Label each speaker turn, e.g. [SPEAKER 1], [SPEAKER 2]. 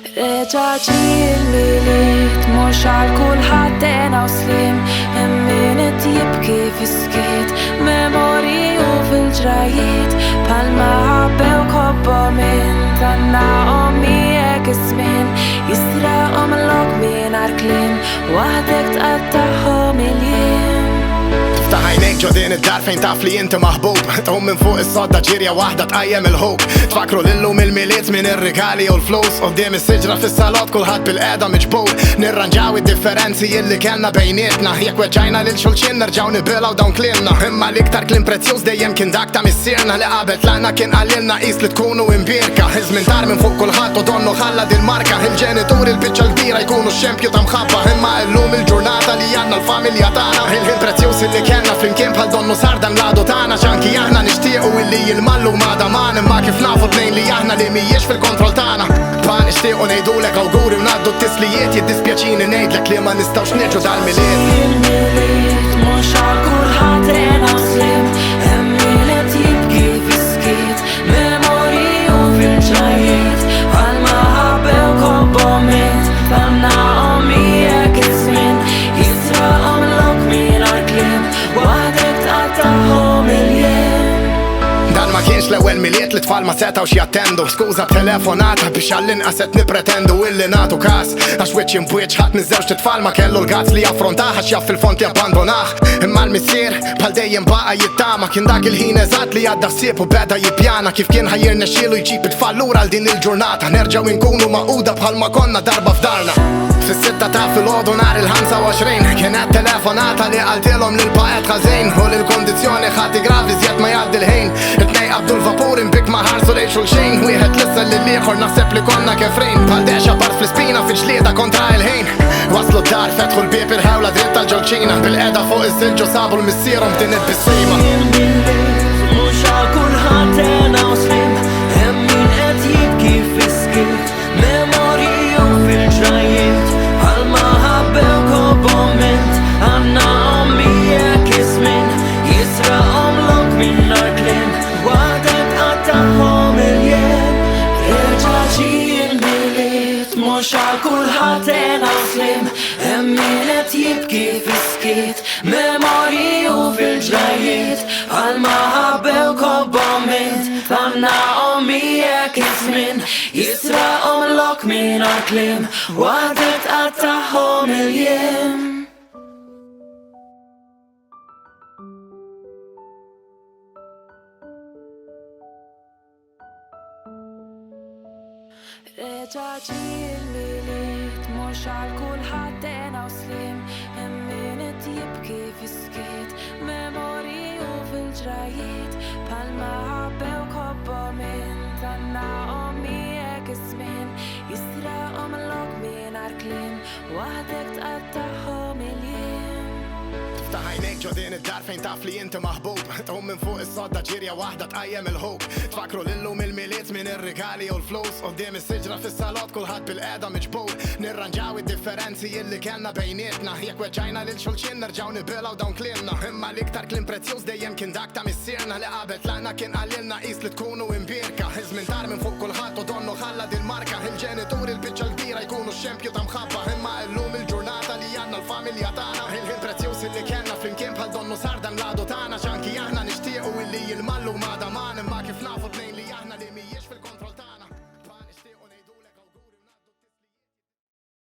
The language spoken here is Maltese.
[SPEAKER 1] Reġaġi il-miliet mux għal kulħadd dena u slim min qed jibki fiskiet memori u fil-ġrajiet palma ħabbew kobbo minn tanna ommijek ismin jisraqhom l-lok mingħajr kliem waħdek tqatta'hom il-jiem.
[SPEAKER 2] Taħajnek ġodin id-dar fejn taf li inti maħbub Tqum minn fuq is-sodda ġirja wahda tqajjem il-ħub Tfakru l-lum il-miliet minn ir-rigali u l-flus Qoddim is-siġra fis-salot kulħadd bil-qeda miġbur Nirranġaw id-differenzi illi kellna bejnietna Jekk weġġajna lil xulxin nerġgħu nibilgħu dawn kliemna Imma l-iktar kliem prezzjuż dejjem kien dak ta' missierna Li qabel tlaqna kien qalilna qis li tkunu imbierka Iż-żmien tar minn fuq kulħadd u donnu ħalla dil-marka Il-ġenitur il-biċċa l-kbira jkunu x-xempju ta' mħabba Imma llum il-ġurnata li għandna l-familja tagħna Il-ħin prezzjuż illi kellna flimkien bħal donnu sardan l-għadu tagħna X'anki aħna nixtiequ illi jilmallu ma' daman Imma kif nafu tnejn li aħna li mhijiex fil-kontroll tagħna Pa nixtiequ ngħidulek awguri u ngħaddu t-tislijiet jiddispjaċini ngħidlek li ma nistgħux nirġgħu dal-miliet
[SPEAKER 1] Il-miliet mhux għal kulħadd dena u slim min qed jibki fiskiet memori u fil-ġrajiet palma ħabbew kobbo minn tanna ommijek ismin jisraqhom l-lok mingħajr kliem waħdek tqatta'hom il-jiem.
[SPEAKER 2] Dan ma kienx l-ewwel miliet li tfal ma setgħux jattendu Skuża b'telefonata biex għall-inqas qed nippretendu illi nagħtu każ Għax wiċċ imbuċ ħadd miż-żewġ titfal ma kellu l-gazz li jaffrontaħ Għax jaf fil-font li abbandonah Imma l-missier bħal dejjem baqa' jittama Kien dak il-ħin eżatt li għadda ħsieb u beda jippjana Kif kien ħajjirna xielu jġib it-tfal lura għal din il-ġurnata Nerġgħu nkunu maquda bħal ma konna darba f'darna Fis-sitta ta' filgħodu nhar il-25 kienet telefonata li qaltilhom lil paqet ħażin U l-kondizzjoni ħati gravi żjed ma jgħaddi l-ħin It-tnej qabdu l-vapur imbik ma ħarsu lejn xulxin Wieħed lissa lill-ieħor naħseb li konna kefrejn Bħal dexa part fl-ispina fiġlieda kontra il-ħin Waslu d-dar fetħu l-bieb il-ħewla dritt tal-ġolċina Bil-qeda fuq is-silġu sabu l-missierhom din il-bissima
[SPEAKER 1] Mhux għal kulħadd dena u slim min qed jibki fiskiet memori u fil-ġrajiet palma ħabbew kobbo minn tanna ommijek ismin jisraqhom l-lok mingħajr kliem waħdek tqatta'hom il-jiem. Reġaġi il-miliet mhux għal kulħadd dena u slim min qed jibki fiskiet memori u fil-ġrajiet palma ħabbew kobbo minn tanna ommijek ismin jisraqhom l-lok mingħajr kliem waħdek tqatta'hom il-jiem. Reġaġi il-miliet mhux għal kulħadd dena u slim min qed jibki fiskiet memori u fil-ġrajiet palma ħabbew kobbo minn tanna ommijek ismin jisraqhom l-lok mingħajr kliem waħdek tqatta'hom il-jiem.
[SPEAKER 2] Taħajnek ġodin id-dar fejn taf li inti maħbub Tqum minn fuq is-sodda ġirja wahda tqajjem il-ħub Tfakru l-lum il-miliet minn ir-rigali u l-flus Qoddim is-siġra fis-salot kulħadd bil-qeda miġbur Nirranġaw id-differenzi illi kellna bejnietna Jekk weġġajna lil xulxin nerġgħu nibilgħu dawn kliemna Imma l-iktar kliem prezzjuż dejjem kien dak ta' missierna Li qabel tlaqna kien qalilna qis li tkunu imbierka Iż-żmien tar minn fuq kulħadd u donnu ħalla dil-marka Il-ġenitur il-biċċa l-kbira jkunu x-xempju ta' mħabba Imma llum il-ġurnata li għandna l-familja tagħna Il-ħin prezzjuż illi kellna flimkien bħal donnu sardan l-għadu tagħna X'anki aħna nixtiequ illi jilmallu ma'